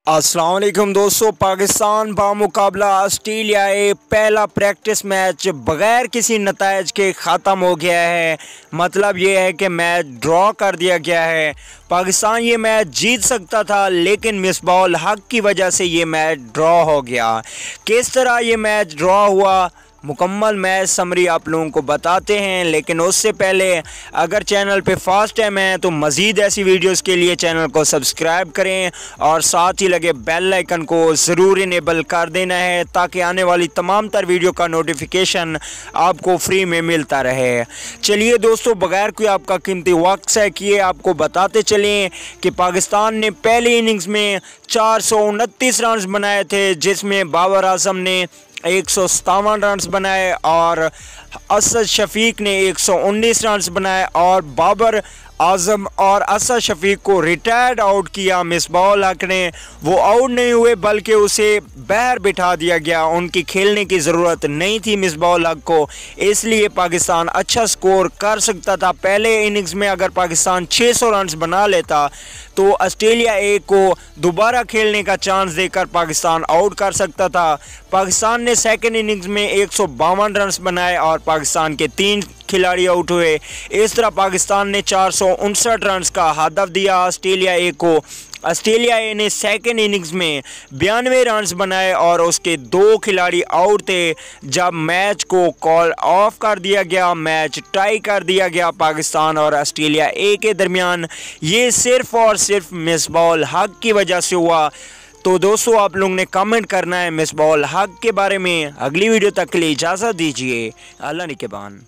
अस्सलाम वालेकुम दोस्तों। पाकिस्तान बामुकाबला ऑस्ट्रेलिया पहला प्रैक्टिस मैच बग़ैर किसी नताइज के ख़त्म हो गया है। मतलब ये है कि मैच ड्रॉ कर दिया गया है। पाकिस्तान ये मैच जीत सकता था लेकिन मिसबाह-उल हक़ की वजह से ये मैच ड्रॉ हो गया। किस तरह ये मैच ड्रॉ हुआ, मुकम्मल मैच समरी आप लोगों को बताते हैं। लेकिन उससे पहले अगर चैनल पे फर्स्ट टाइम है तो मज़ीद ऐसी वीडियोस के लिए चैनल को सब्सक्राइब करें और साथ ही लगे बेल आइकन को ज़रूर इनेबल कर देना है ताकि आने वाली तमाम तर वीडियो का नोटिफिकेशन आपको फ्री में मिलता रहे। चलिए दोस्तों, बग़ैर कोई आपका कीमती वक्त से किए आपको बताते चलें कि पाकिस्तान ने पहली इनिंग्स में 429 रन बनाए थे, जिसमें बाबर आजम ने 157 रन बनाए और असद शफीक ने 119 रन बनाए और बाबर आजम और असद शफीक को रिटायर्ड आउट किया। मिसबाह-उल हक़ ने वो आउट नहीं हुए बल्कि उसे बाहर बिठा दिया गया। उनकी खेलने की ज़रूरत नहीं थी मिसबाह-उल हक़ को, इसलिए पाकिस्तान अच्छा स्कोर कर सकता था। पहले इनिंग्स में अगर पाकिस्तान 600 रन बना लेता तो ऑस्ट्रेलिया को दोबारा खेलने का चांस देकर पाकिस्तान आउट कर सकता था। पाकिस्तान ने सेकेंड इनिंग्स में 152 रन बनाए और पाकिस्तान के 3 खिलाड़ी आउट हुए। इस तरह पाकिस्तान ने 459 रन का हदफ दिया ऑस्ट्रेलिया को। ऑस्ट्रेलिया ने सेकेंड इनिंग्स में 92 रन बनाए और उसके 2 खिलाड़ी आउट थे। जब मैच को कॉल ऑफ कर दिया गया, मैच टाई कर दिया गया पाकिस्तान और ऑस्ट्रेलिया के दरमियान। ये सिर्फ़ और सिर्फ मिसबाह-उल हक़ की वजह से हुआ। तो दोस्तों, आप लोगों ने कमेंट करना है मिसबाह-उल हक़ के बारे में। अगली वीडियो तक के लिए इजाज़त दीजिए। अल्लाह निगहबान।